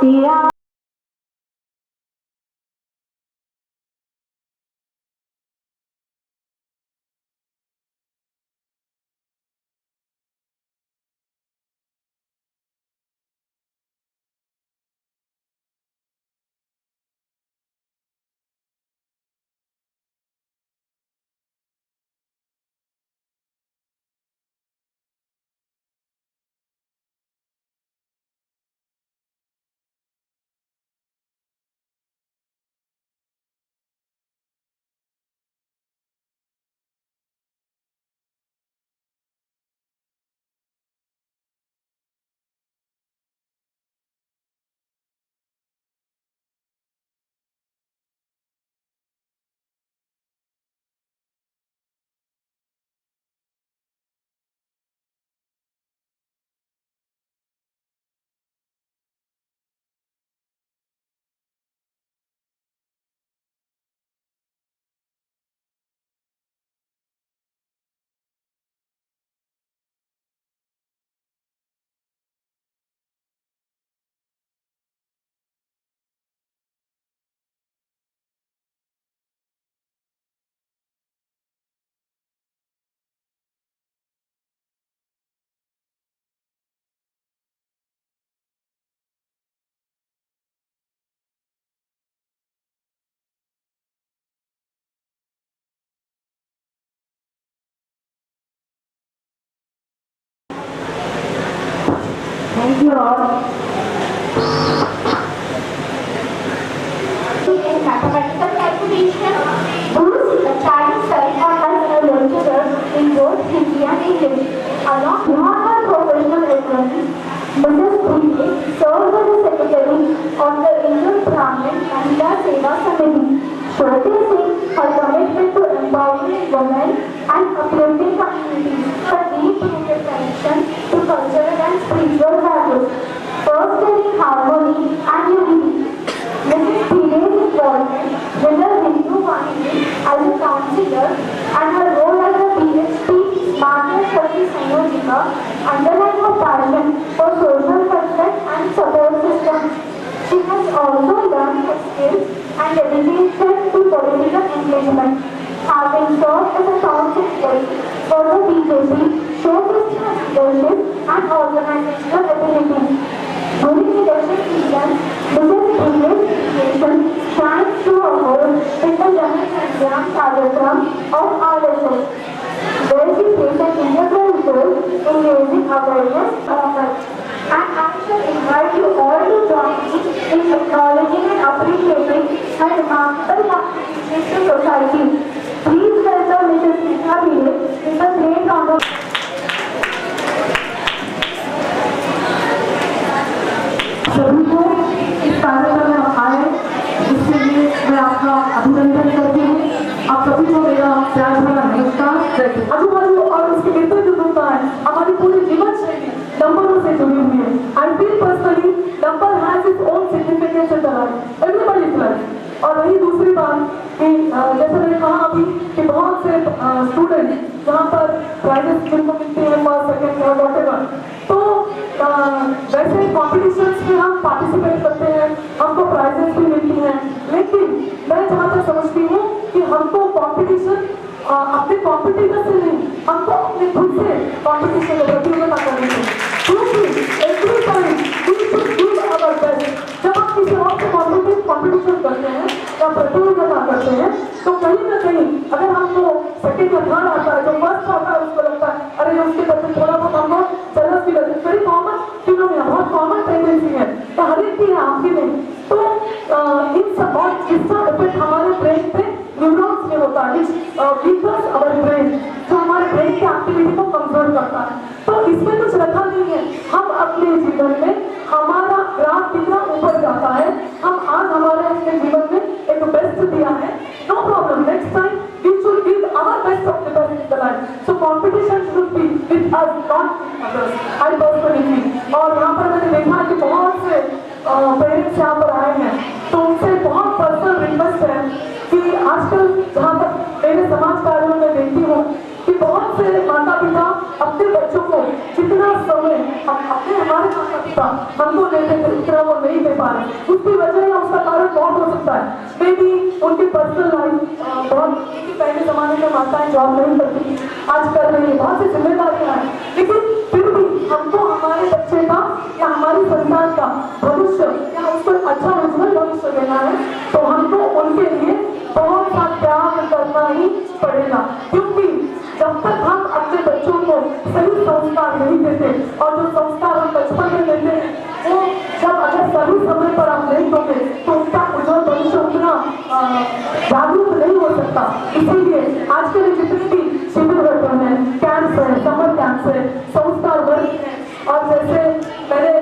तेरा Thank you all. In mathematical calculation, boost a child self as a lecturer in both Hindi and English. Along with her professional excellence, Mrs. Bhinde serves as the secretary of the Indian Brahmin Mahila Seva Samiti, showcasing her commitment to empowering women and uplifting communities, her deep-rooted connection to cultural and spiritual values, fostering harmony and unity. Mrs. Bhinde's involvement with the Hindu community as a counselor and her role as a PhD Smartness Shakti Sanyojika underline her passion for social welfare and support systems. She has also learned her skills and dedication to political engagement, having served as a town secretary for the BJP, showcasing her leadership and organizational ability. During election season, Mrs. Bhinde's education shines through her role in the Jan Sangram कार्यक्रम of RSS, where she plays an integral role in raising awareness of it. And I shall invite you all to join me in acknowledging and appreciating her remarkable contributions to society. Please welcome Mrs. Sneha Bhinde with a great round of सभी को इस कार्यक्रम में आए, इसके लिए मैं आपका अभिनंदन करती हूँ। आप सभी को मेरा प्यार भरा नमस्कार। आजू-बाजू और उसके इर्द गिर्द होता है, हमारी पूरी जीवन शैली नंबरों से जुड़ी हुई है। I feel personally, number has its own significance in the life, everybody's life। और वही दूसरी बात कि जैसे मैंने कहा अभी कि बहुत से स्टूडेंट जहाँ पर प्राइजेस जिनको मिलते हैं फर्स्ट सेकेंड और व्हाटएवर, तो वैसे कॉम्पिटिशन्स में हम पार्टिसिपेट करते हैं, हमको प्राइजेस भी मिलती हैं, लेकिन मैं जहाँ तक समझती हूँ कि हमको कॉम्पिटिशन अपने कॉम्पिटिटर से नहीं, हमको अपने खुद से कॉम्पिटिशन में प्रतियोगिता करनी चाहिए, क्योंकि every time we should give our best. जब आप किसी और से कॉम्पिटिशन करते हैं या प्रतियोगिता करते हैं, तो कहीं ना कहीं अगर हमको सेकेंड या थर्ड आता है, जो फर्स्ट आता है उसको लगता है अरे उसके बच्चे थोड़ा बहुत हमको चलस की लगती है, वेरी कॉमन फिनोमेना, बहुत कॉमन टेंडेंसी है, तो हर एक की है आपकी नहीं। तो इन सब और इसका इफेक्ट हमारे ब्रेन पे न्यूरॉन्स में होता है, वीकर्स अवर ब्रेन, जो हमारे ब्रेन की एक्टिविटी को कमजोर करता है। तो इसमें कुछ रखा नहीं है, हम अपने जीवन में हमारा ग्राफ कितना ऊपर जाता है, हम आज हमारे अपने जीवन में एक बेस्ट दिया है, no problem, next time we should give our best of the best in the life. So competition should be with us, not others. I personally feel, और यहाँ पर मैंने देखा कि बहुत से पेरेंट्स यहाँ पर आए हैं, तो उनसे बहुत पर्सनल रिक्वेस्ट है कि आजकल जहाँ तक मेरे समाज कार्यों में देखती हूँ कि बहुत से माता पिता अपने बच्चों को जितना समय हम अपने हमारे पिता हमको देते थे उतना वो नहीं दे पा रहे। उसकी वजह या उसका कारण बहुत हो सकता है। मे बी उनकी पर्सनल लाइफ बहुत, पहले जमाने में माताएं जॉब नहीं करती थी, आज कर रही है, बहुत सी जिम्मेदारियां हैं, लेकिन फिर भी हमको हमारे बच्चे का या हमारी संतान का भविष्य या उसको अच्छा उज्जवल भविष्य देना है तो हमको उनके लिए बहुत सा त्याग करना ही पड़ेगा। क्योंकि जब तक हम अपने बच्चों को सही संस्कार नहीं देते और जो संस्कार हम बचपन में देते हैं वो जब अगर सही समय पर आप नहीं दोगे तो उसका उज्जवल भविष्य उतना जागरूक नहीं हो सकता। इसीलिए आज के लिए जितने भी शिविर होते हैं, कैंप्स है, समर कैंप्स है, संस्कार वर्ग है, और जैसे मैंने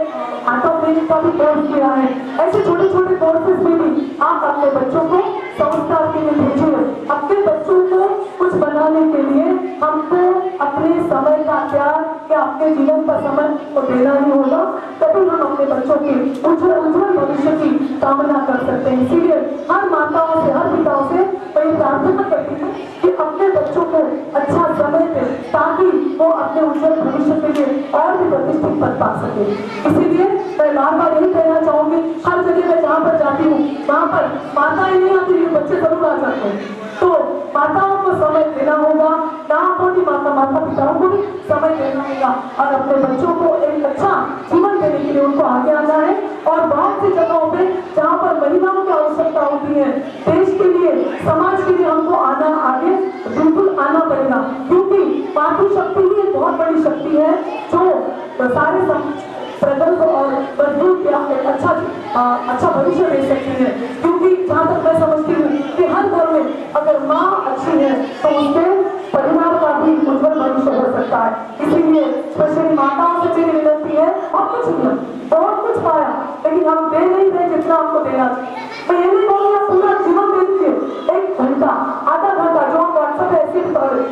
आटोमेटिक का भी कोर्स किया है, ऐसे छोटे छोटे कोर्सेज में भी आप अपने बच्चों को संस्कार के लिए भेजिए। अपने बच्चों को कुछ बनाने के लिए हमको अपने समय का त्याग या अपने जीवन का समय को देना ही होगा, तभी हम अपने बच्चों के उज्जवल भविष्य की कामना कर सकते हैं। इसीलिए हर माताओं से, हर पिताओं से मैं प्रार्थना करती हूँ कि अपने बच्चों को अच्छा समय दें ताकि वो अपने उज्जवल भविष्य के लिए और भी प्रतिष्ठित पद पा सके। इसीलिए मैं बार बार यही कहना चाहूंगी, हर जगह मैं जहाँ पर जाती हूँ वहाँ पर माताएं नहीं आती, बच्चे जरूर आ जाते हैं। तो माताओं को समय देना होगा, माता पिताओं को भी समय देना होगा और अपने बच्चों को एक अच्छा जीवन देने के लिए उनको आगे आना है। और बहुत सी जगहों पे जहाँ पर महिलाओं की आवश्यकता होती है, देश के लिए, समाज के लिए हमको आना, आगे बिल्कुल आना पड़ेगा, क्योंकि मातृशक्ति ही एक बहुत बड़ी शक्ति है जो सारे प्रगल्भ और मजबूत या एक अच्छा भविष्य दे सकती है। क्योंकि जहाँ तक मैं समझती हूँ कि हर घर में अगर माँ अच्छी है तो उसके परिवार का भी उज्जवल भविष्य हो सकता है। इसीलिए स्पेशली माताओं से मेरी विनती है, बहुत कुछ पाया लेकिन हम दे नहीं रहे जितना हमको देना चाहिए। मैं ये नहीं कहूँगी आप पूरा जीवन दे दीजिए, 1 घंटा, आधा घंटा जो हम व्हाट्सएप पे ऐसे पढ़ रहे,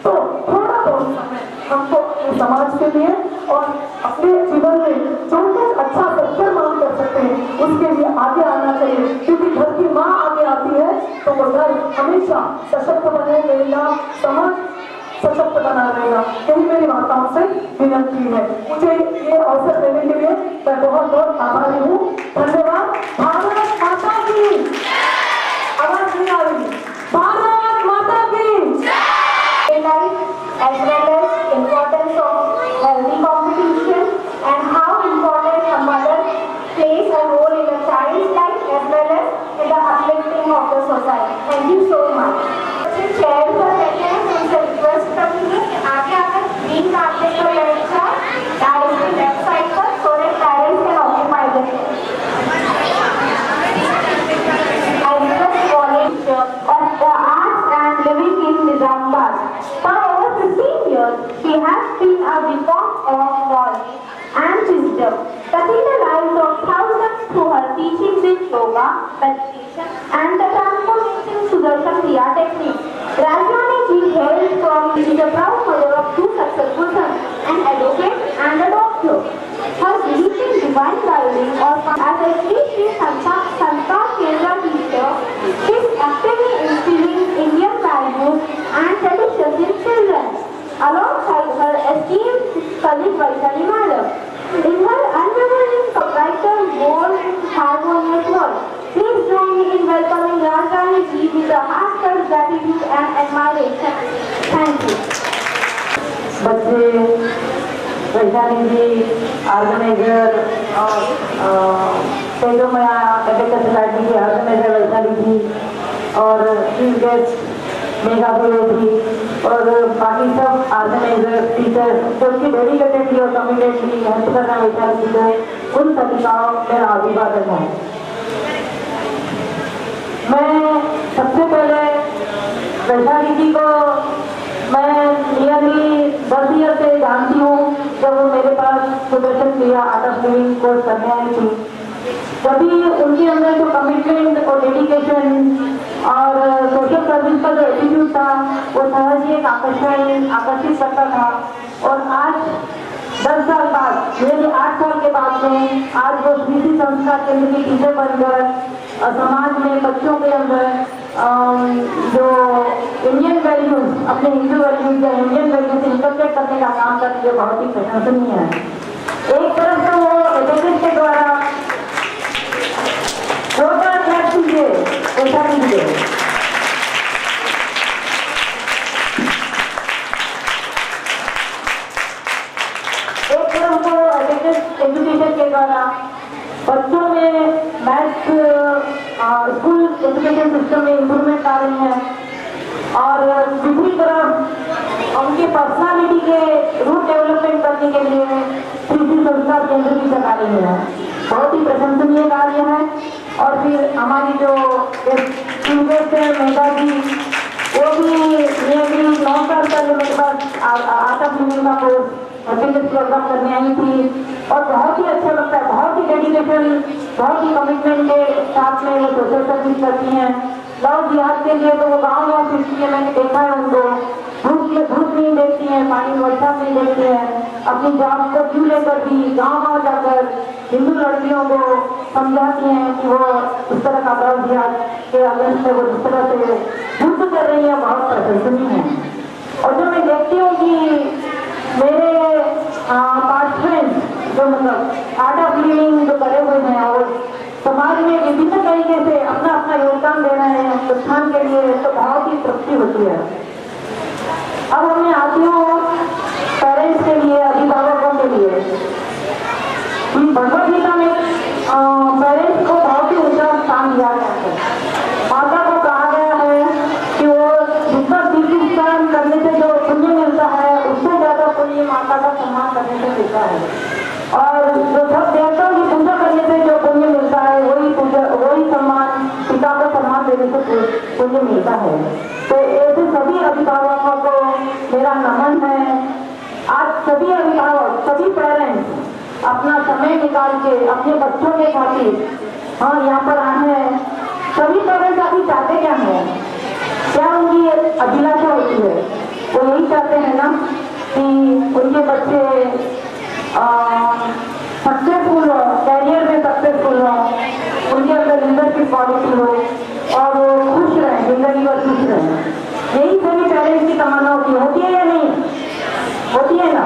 तो थोड़ा बहुत समय हमको अपने समाज के लिए और अपने जीवन में जो कुछ अच्छा सत्तर मान कर सकते हैं उसके लिए आगे आना चाहिए। क्योंकि घर की माँ आगे आती है तो वो घर हमेशा सशक्त बने रहेगा, समाज सशक्त बना रहेगा। यही मेरी माताओं से विनती है। मुझे ये अवसर देने के लिए मैं बहुत बहुत आभारी हूँ। धन्यवाद। भारत माता की आवाज नहीं आ रही, भारत माता की। As well as importance of healthy competition and how important a mother plays a role in a child's life as well as in the uplifting of the society. Thank you so much. Chair पर बैठे हैं, उनसे request करूंगी कि आगे आकर green carpet पर बैठ जाए, डायरेक्ट की लेफ्ट साइड पर, so that parents can occupy the chair. I request volunteer of the arts and living in Nizamabad. For over 15 years, she has been a beacon of knowledge and wisdom, touching the lives of thousands through her teachings in yoga, meditation, and the transformation Sudarshan Kriya technique. Rajani ji hails from, she is a proud mother of 2 successful sons, an advocate and a doctor. Her belief in divine guiding or as a Sri Santa Kendra teacher, she is actively instilling Indian values and traditions in children, alongside her esteemed colleague Vaishali Madam. In her unwavering writer, bold and harmonious work, please join me in welcoming Rajani ji with a heartfelt gratitude and admiration. Thank you. बच्चे, वैशाली जी, organiser और Peugeot में adductor society के organiser Vaishali जी और chief guest Megha जी और बाकी सब organiser teachers जो कि डेडिकेटेड थी और कमिटेड थी हेल्प करना वैशाली जी को, उन सभी का मेरा अभिवादन है। मैं सबसे पहले वैशाली जी को मैं नियरली 10 ईयर से जानती हूँ। जब वो मेरे पास सुदर्शन क्रिया आर्ट ऑफ लिविंग कोर्स करने आई थी, तभी उनके अंदर जो कमिटमेंट और डेडिकेशन और सोशल सर्विस का जो एटीट्यूड था वो सहज ही एक आकर्षित करता था। और आज 10 साल बाद, मेरे 8 साल के बाद में आज वो श्री संस्कार केंद्र की टीचर बनकर समाज में बच्चों के अंदर जो इंडियन वैल्यूज, अपने हिंदू वैल्यूज या इंडियन वैल्यूज इनकलकेट करने का का काम करती है, बहुत ही प्रशंसनीय है। एक तरफ तो वो एजुकेशन के द्वारा छोटा त्याग कीजिए, ऐसा कीजिए। एक तरफ वो एजुकेशन के द्वारा बच्चों में मैथ्स स्कूल एजुकेशन सिस्टम में इम्प्रूवमेंट आ रही है, और दूसरी तरफ उनके पर्सनालिटी के रूट डेवलपमेंट करने के लिए कृषि संस्कार केंद्र भी चला रही है। बहुत ही प्रशंसनीय कार्य है। और फिर हमारी जो टीचर्स है मेधा जी, वो भी नियमित 9 साल पहले मेरे पास आर्ट ऑफ लिविंग का कोर्स हैप्पीनेस प्रोग्राम करने आई थी, और बहुत ही अच्छा लगता है, बहुत ही डेडिकेशन, बहुत ही कमिटमेंट के साथ में वो सोशल सर्विस करती हैं। लव जिहाद के लिए तो वो गाँव फिरती है, मैंने देखा है उनको, धूप नहीं देखती हैं, पानी वर्षा नहीं देखती हैं, अपनी जॉब को क्यों लेकर भी गाँव जाकर हिंदू लड़कियों को समझाती हैं कि वो इस तरह का लव जिहाद के अगेंस्ट में वो जिस तरह से युद्ध कर रही है, बहुत प्रशंसनीय है। और जब मैं देखती हूँ कि मेरे पास्ट फ्रेंड्स जो मतलब आर्ट ऑफ लिविंग जो करे हुए हैं और समाज में विभिन्न तरीके से अपना अपना योगदान दे रहे हैं उत्थान के लिए, तो बहुत ही तृप्ति होती है। अब मैं आती हूँ पेरेंट्स के लिए, अभिभावकों के लिए। भगवद गीता में पेरेंट्स को बहुत ही ऊंचा स्थान दिया गया है। माता को कहा गया है कि वो जितना तीर्थ स्नान करने से जो पुण्य मिलता है, उससे ज्यादा पुण्य माता का सम्मान करने से मिलता है, और जो सब देवताओं की पूजा करने से जो पुण्य मिलता है, वही सम्मान पिता को सम्मान देने से पुण्य मिलता है। तो ऐसे सभी अभिभावकों को मेरा नमन है। आज सभी अभिभावक, सभी पेरेंट्स अपना समय निकाल के अपने बच्चों के खातिर यहाँ पर आए हैं। सभी पेरेंट्स अभी चाहते क्या है, क्या उनकी अभिलाषा होती है, वो यही चाहते हैं ना कि उनके बच्चे सक्सेसफुल हो, कैरियर में सक्सेसफुल हो, उनके अंदर लीडरशिप क्वालिटी हो, और वो खुश रहें, जिंदगी भर खुश रहें। यही सभी पेरेंट्स की तमन्ना होती है या नहीं? होती है ना?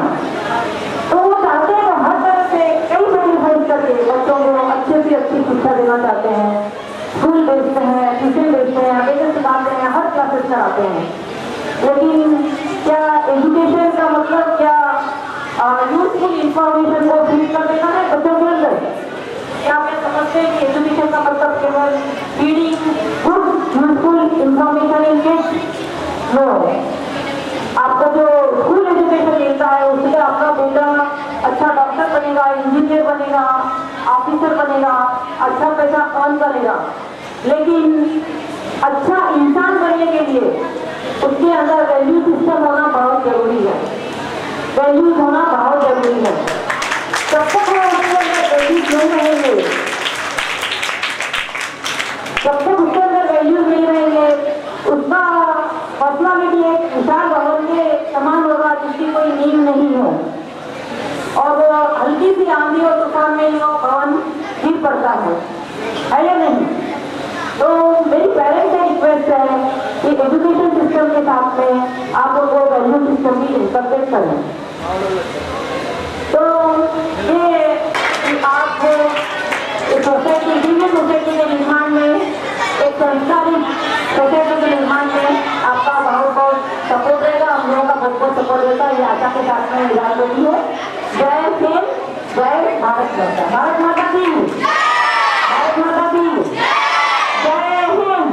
तो वो चाहते हैं, हर तरह से कई सेक्रीफाइस करके बच्चों को अच्छे से अच्छी शिक्षा देना चाहते हैं। स्कूल भेजते हैं, ट्यूशन भेजते हैं, अवेयरनेस सिखाते हैं, हर क्लासेस कराते हैं। लेकिन क्या एजुकेशन का मतलब क्या यूजफुल इंफॉर्मेशन को फीड कर देना है बच्चों के अंदर? क्या आप समझते हैं कि एजुकेशन का मतलब केवल feeding good useful information in kids? No. आपको जो स्कूल एजुकेशन मिलता है उससे आपका बेटा अच्छा डॉक्टर बनेगा, इंजीनियर बनेगा, ऑफिसर बनेगा, अच्छा पैसा अर्न करेगा। लेकिन अच्छा इंसान बनने के लिए उसके अंदर वैल्यू सिस्टम होना बहुत जरूरी है, वैल्यूज होना बहुत जरूरी है। जब तक वो उसके अंदर वैल्यूज नहीं रहेंगे, जब तक उसके अंदर वैल्यूज नहीं रहेंगे, उसका पर्सनालिटी एक विशाल भवन के समान होगा जिसकी कोई नींव नहीं हो, और वो हल्की सी आंधी और तूफान में ही वो भवन गिर पड़ता है या नहीं? तो मेरी पेरेंट्स से रिक्वेस्ट है कि एजुकेशन सिस्टम के साथ में आप उनको वैल्यू सिस्टम भी इंटरप्रेट करें। तो ये आप सोसाइटी, दिव्य सोसाइटी के निर्माण में, एक संस्कारी सोसाइटी के निर्माण में आपका बहुत बहुत सपोर्ट रहेगा, हम लोगों का बहुत बहुत सपोर्ट रहेगा। ये आशा के साथ में विराज होती है। जय हिंद, जय भारत माता, भारत माता की, भारत माता की जय हिंद।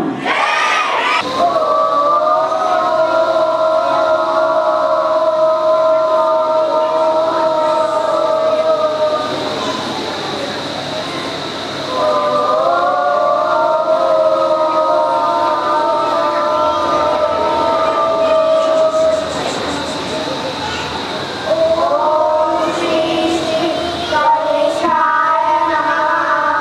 ओम श्री गणेशाय नमः।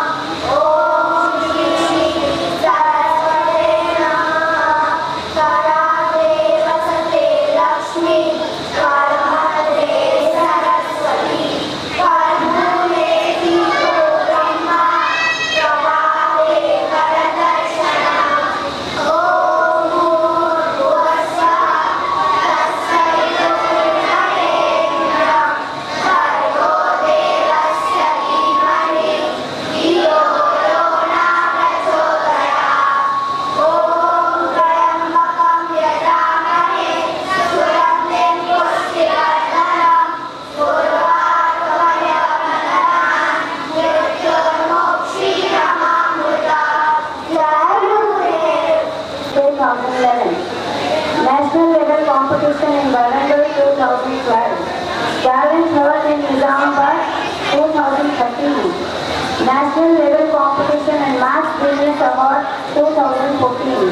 National Level Competition in Maths Genius Award 2014.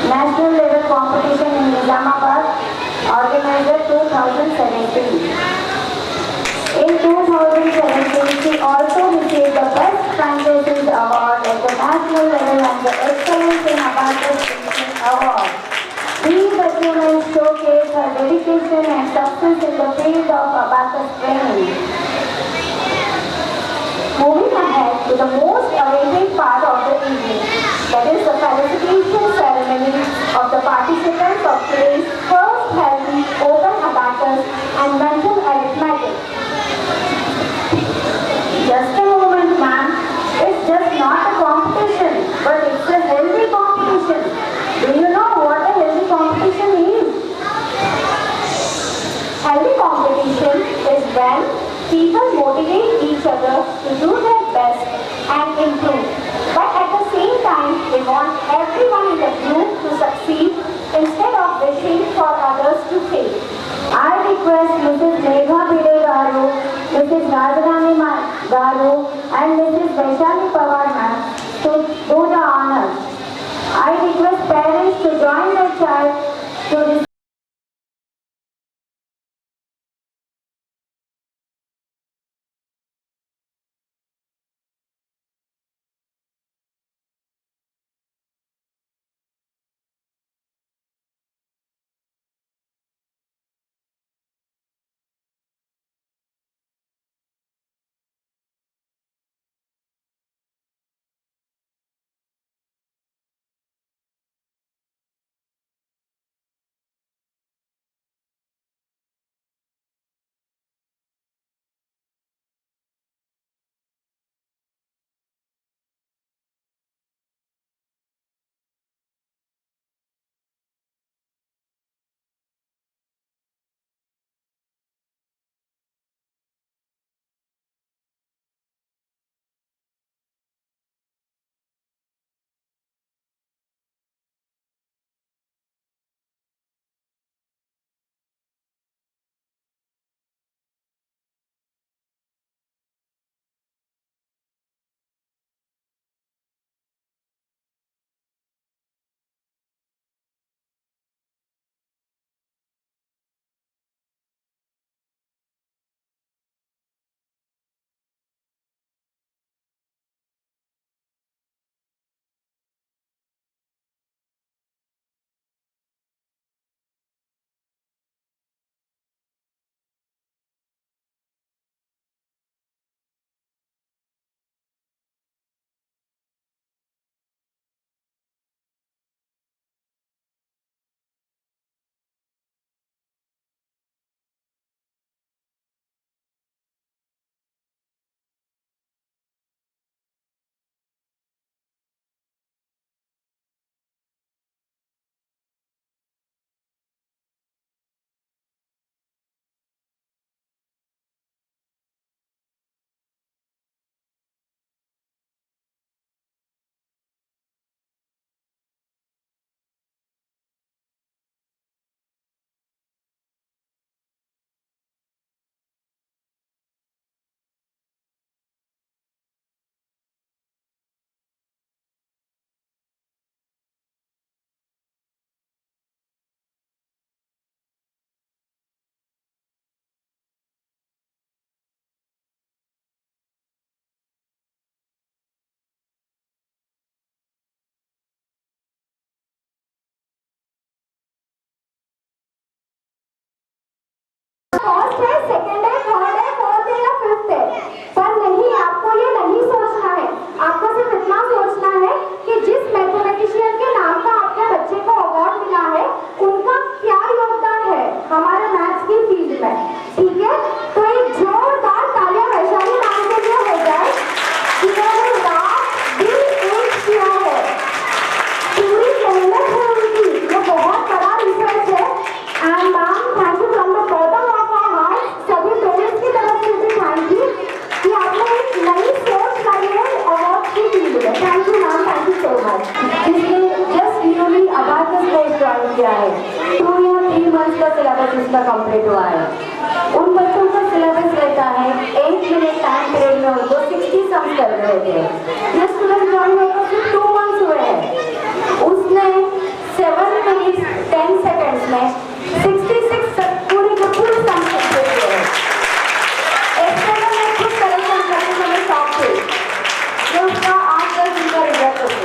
National Level Competition in Nizamabad, organizer 2017. In 2017, she also received the Best Franchises Award at the national level and the Excellence in Abacus Teaching Award. These achievements showcase her dedication and success in the field of abacus training. Moving ahead to the most awaited part of the evening, that is the felicitation ceremony of the participants of today's first healthy open abacus and mental arithmetic. Just a moment, ma'am. It's just not a competition, but it's a healthy competition. Do you know what a healthy competition is? Healthy competition is when people motivate each other to do their best and improve. But at the same time, they want everyone in the group to succeed instead of wishing for others to fail. I request Mrs. Megha Bide Garu, Mrs. Radharani Garu and Mrs. Vaishali Pawar ma'am to do the honors. I request parents to join their child to receive. First है, second है, third है, fourth है या fifth है, पर नहीं, आपको ये नहीं सोचना है। आपको सिर्फ इतना सोचना है कि जिस मैथमेटिशियन के नाम का आपके बच्चे को अवार्ड मिला है, उनका क्या योगदान है हमारे मैथ्स की फील्ड में। ठीक है, तो एक जोरदार तालियां वैशाली मैम के लिए हो जाए, जिन्होंने रात दिन एक किया है, पूरी मेहनत है उनकी, ये बहुत बड़ा रिसर्च है। And ma'am, thank you from the bottom of our heart, सभी पेरेंट्स की तरफ से भी थैंक यू कि आपने एक नई सोच लाई है अवार्ड की फील्ड में। Thank you ma'am, thank you so much. जिसने just newly abacus course join किया है, 2 या 3 मंथ्स का सिलेबस इसका कंप्लीट हुआ है। उन बच्चों का सिलेबस रहता होता है 8 मिनट टाइम पीरियड में उनको 60 सम्स कर रहे थे। ये स्टूडेंट ज्वाइन होकर सिर्फ 2 मंथ्स हुए हैं, उसने 7 मिनट 10 सेकंड्स में 66 पूरे के पूरे सम्स कर दिए हैं। ऐसे में मैं खुद परेशान करके मैं शॉक थी, जो उसका 8-10 दिन का रिजल्ट होता है।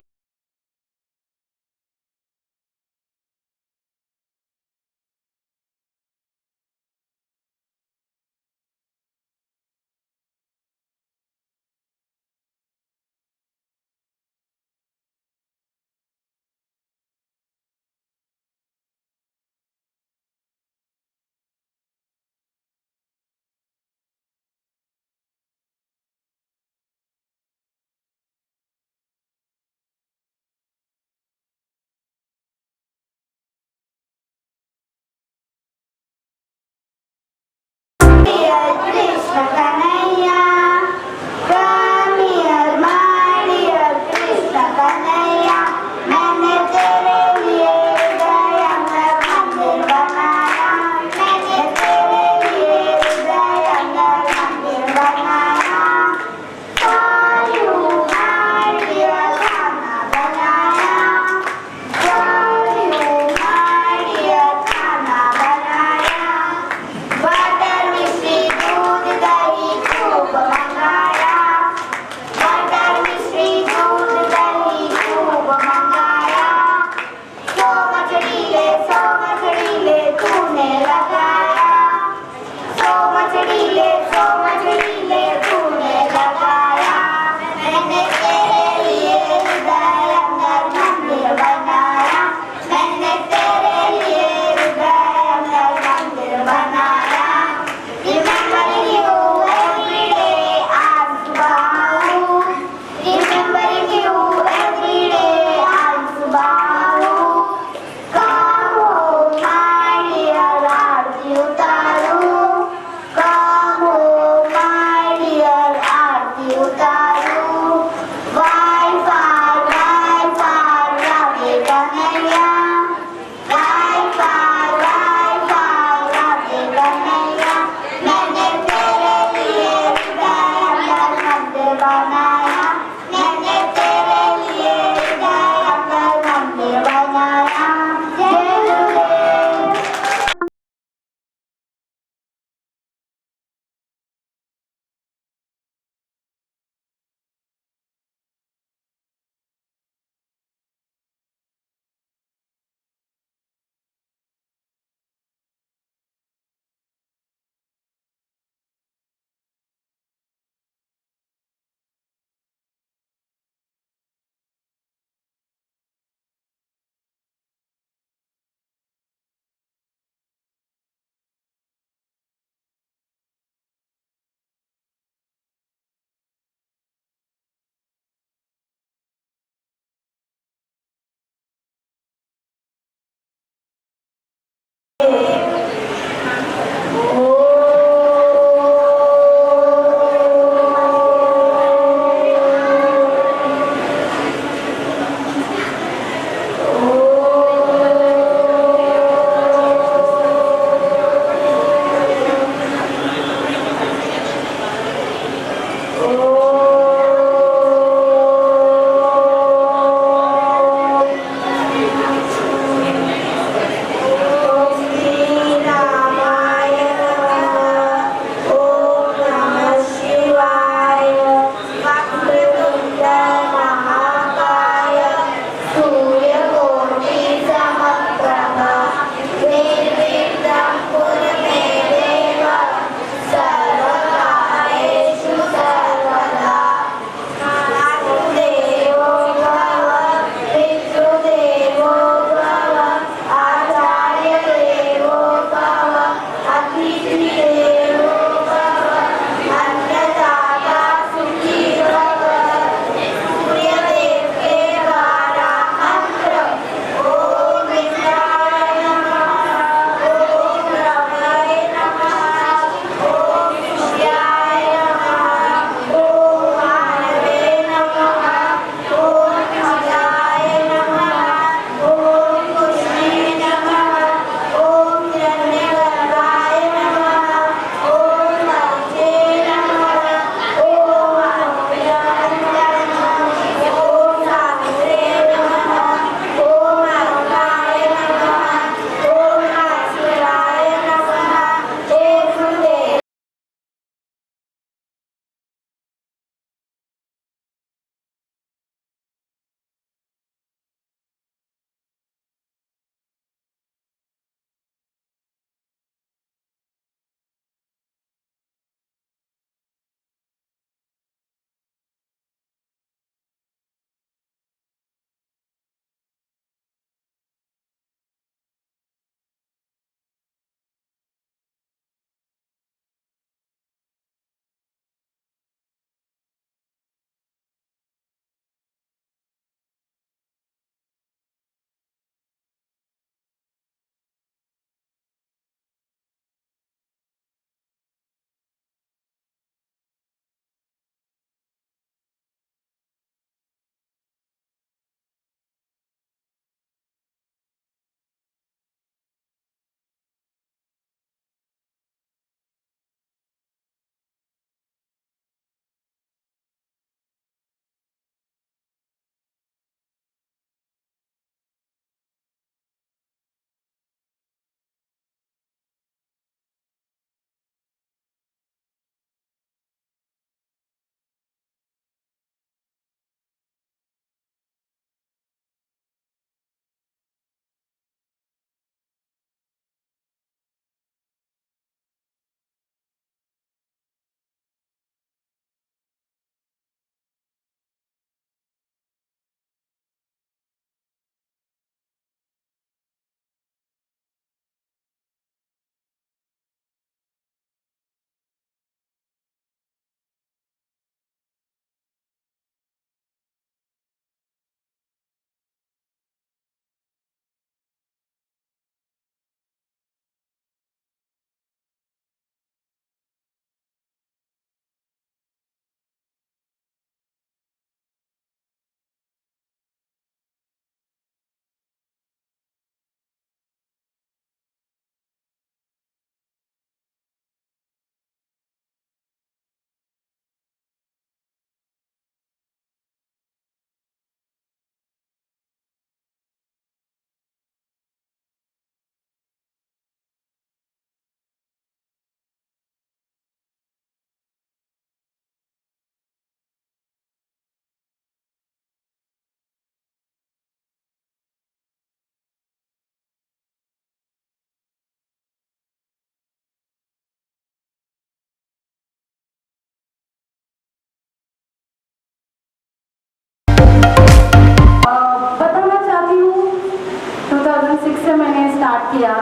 स्टार्ट किया,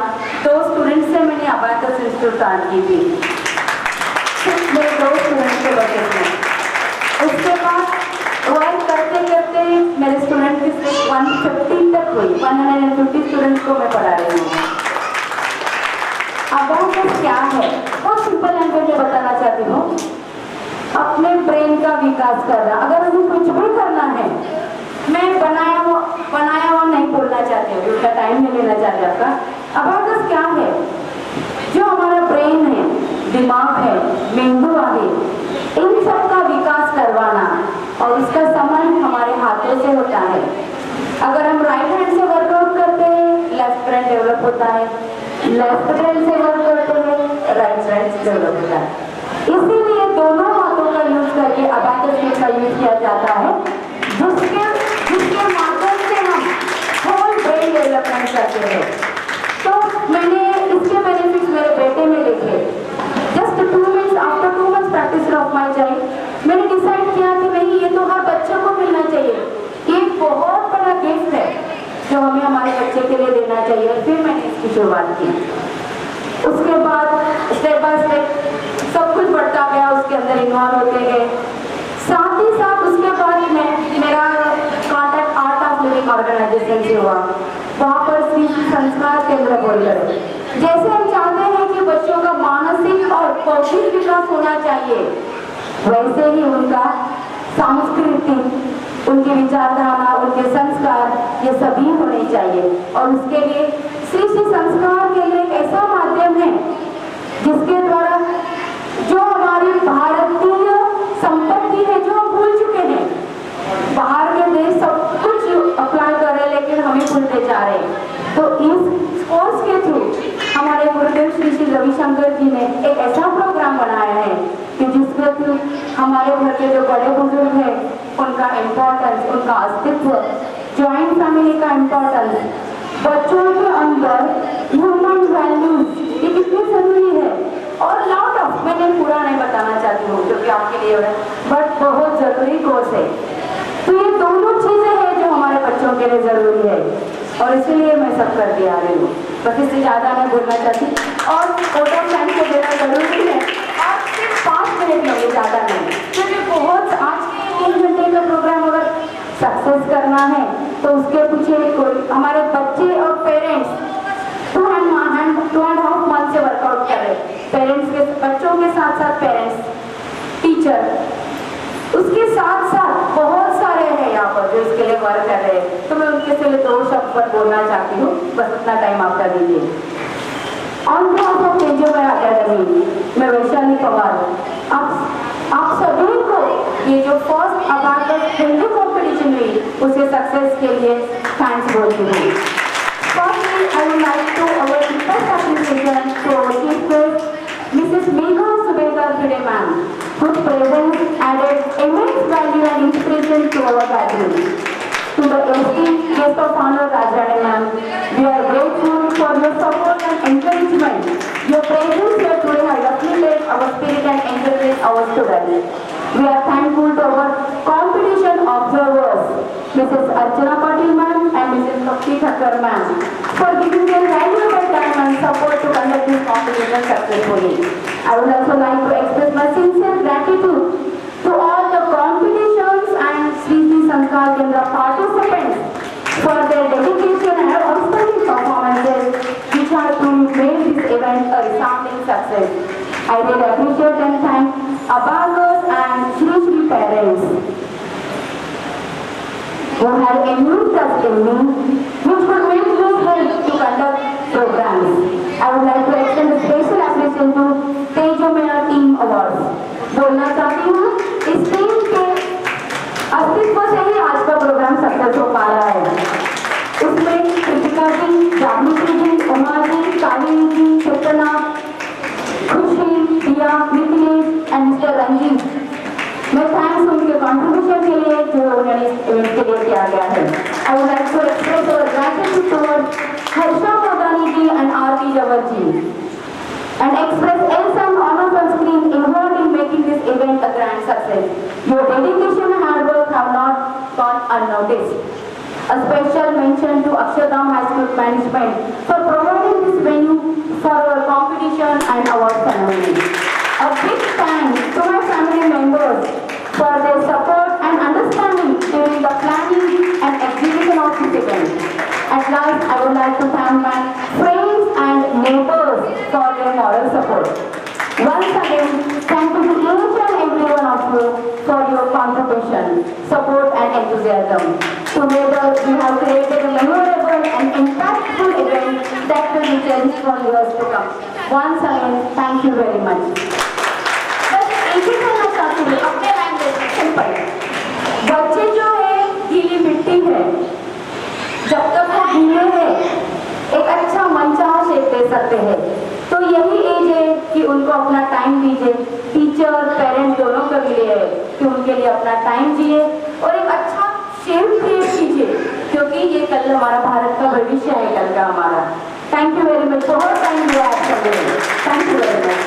2 स्टूडेंट्स से मैंने अबाकस इंस्टीट्यूट स्टार्ट की थी, सिर्फ मेरे 2 स्टूडेंट्स के बजट में। उसके बाद वर्क करते करते मेरे स्टूडेंट की सिर्फ 150 तक हुई, 150 स्टूडेंट्स को मैं पढ़ा रही हूँ। अबाकस क्या है, बहुत सिंपल लैंग्वेज में बताना चाहती हूँ। अपने ब्रेन का विकास करना, अगर हमें कुछ भी करना है, मैं बनाया हुआ नहीं बोलना चाहती हूँ, उसका टाइम नहीं लेना चाहती आपका। अबाकस क्या है, जो हमारा ब्रेन है, दिमाग है, मेंदू है, इन सब का विकास करवाना, और उसका संबंध हमारे हाथों से होता है। अगर हम राइट हैंड से वर्कआउट करते हैं, लेफ्ट ब्रेन डेवलप होता है, लेफ्ट ब्रेन से वर्क करते हैं, राइट ब्रेन डेवलप होता है। इसीलिए दोनों हाथों का यूज करके अबाकस का यूज किया जाता है, जिसके माध्यम से हम होल ब्रेन डेवलपमेंट करते हैं। तो मैंने इसके बेनिफिट्स मेरे बेटे में देखे। Just 2 months, after 2 months practice of my child, मैंने डिसाइड किया कि नहीं, ये तो हर बच्चे को मिलना चाहिए, ये बहुत बड़ा गिफ्ट है जो हमें हमारे बच्चे के लिए देना चाहिए। फिर मैंने इसकी शुरुआत की। उसके बाद स्टेप बाय स्टेप सब कुछ बढ़ता गया, उसके अंदर इन्वॉल्व होते गए। साथ ही साथ उसके बाद मेरा contact Art of Living organisation से हुआ, वहाँ पर श्री संस्कार केंद्र बोलकर, जैसे हम चाहते हैं कि बच्चों का मानसिक और बौद्धिक विकास होना चाहिए, वैसे ही उनका सांस्कृतिक, उनकी विचारधारा, उनके संस्कार, ये सभी होने चाहिए। और उसके लिए श्री संस्कार केंद्र एक ऐसा माध्यम है जिसके द्वारा जो हमारी भारतीय संपत्ति है, जो हम भूल चुके हैं, बाहर के देश सब कुछ अप्लाई कर रहे हैं लेकिन हमें भूलते जा रहे हैं। तो इस कोर्स के थ्रू हमारे गुरुदेव श्री रविशंकर जी ने एक ऐसा प्रोग्राम बनाया है कि जिसके थ्रू हमारे घर के जो बड़े बुजुर्ग हैं, उनका इम्पोर्टेंस, उनका अस्तित्व, ज्वाइंट फैमिली का इम्पोर्टेंस, बच्चों के अंदर ह्यूमन वैल्यूज, ये कितनी जरूरी है। और लॉट ऑफ, मैंने पूरा नहीं बताना चाहती हूँ क्योंकि आपके लिए बट बहुत जरूरी कोर्स है। तो ये दोनों चीजें हैं जो हमारे बच्चों के लिए जरूरी है, और इसीलिए मैं सब करके आ रही हूँ। बस इससे ज्यादा नहीं बोलना चाहती, और फोटो टाइम को देना जरूरी है, और सिर्फ 5 मिनट लगे, ज्यादा नहीं, क्योंकि बहुत आज के 3 घंटे का प्रोग्राम अगर सक्सेस करना है तो उसके पीछे कोई हमारे बच्चे और पेरेंट्स 2.5 मंथ से वर्कआउट कर रहे, पेरेंट्स के, बच्चों के साथ साथ पेरेंट्स, टीचर, उसके साथ साथ बहुत सारे हैं यहाँ पर जो इसके लिए वर्क कर रहे हैं। तो मैं उनके से 2 शब्द पर बोलना चाहती हूँ, बस उतना टाइम आपका दीजिए। ऑन बिहाफ ऑफ तेजोमय एकेडमी, मैं वैशाली पवार, आप सभी को ये जो फर्स्ट अबाकस हिंदी कॉम्पिटिशन हुई उसके सक्सेस के लिए थैंक्स बोलती हूँ। Firstly, I would like to our deepest appreciation to our chief guest, Mrs. Megha Subedar Bhide ma'am, whose presence added immense value and inspiration to our gathering. To the esteemed guest of honor, Rajrani ma'am, we are grateful for your support and encouragement. Your presence here today has uplifted our spirit and encouraged our students. We are thankful to our competition observers, Mrs. Archana Patil ma'am and Mrs. Bhakti Thakkar ma'am, for giving their valuable time and support to conduct this competition successfully. I would also like to express my sincere gratitude to all the competitions and Sri Sanskar Kendra participants for their dedication and outstanding performances, which have made this event a resounding success. I really appreciate and thank Abakas and Shri parents who have enriched us in me, which would make me help to conduct programs. I would like to extend a special appreciation to Tejomaya Team Awards. बोलना चाहती हूँ, इस team के अस्तित्व से ही आज का programme success हो पा रहा है। उसमें कृतिका जी, जागृति जी, उमा जी, कालिनी जी, चेतना, खुशी, दिया, मिथिलेश एंड मिस्टर रंजीत, मैं थैंक्स उनके कॉन्ट्रीब्यूशन के लिए जो उन्होंने इस इवेंट के लिए किया गया है। I would like to express our gratitude towards Harsha Modani ji and Aarti Jawar ji, and express else and honors on screen involved in making this event a grand success. Your dedication and hard work have not gone unnoticed. A special mention to Akshardham High School management for providing this venue for our competition and award ceremony. A big thanks to my family members for their support and understanding during the planning and execution of this event. At last, I would like to thank my friends and neighbors for their moral support. Once again, thank you to each and every one of you for your contribution, support and enthusiasm. Together, we have created a memorable and impactful event that will be cherished for years to come. Once again, thank you very much. बस एक ही कहना चाहती हूँ अपने language में simple, बच्चे जो है गीली मिट्टी है, जब तक वो गीले हैं एक अच्छा मनचाहा शेप दे सकते हैं, तो यही एज है कि उनको अपना टाइम दीजिए, टीचर पेरेंट्स दोनों का भी है कि उनके लिए अपना टाइम दिए और एक अच्छा शेप क्रिएट कीजिए, क्योंकि ये कल हमारा भारत का भविष्य है, कल का हमारा। थैंक यू वेरी मच, बहुत टाइम दिया आप सबने, थैंक यू वेरी मच।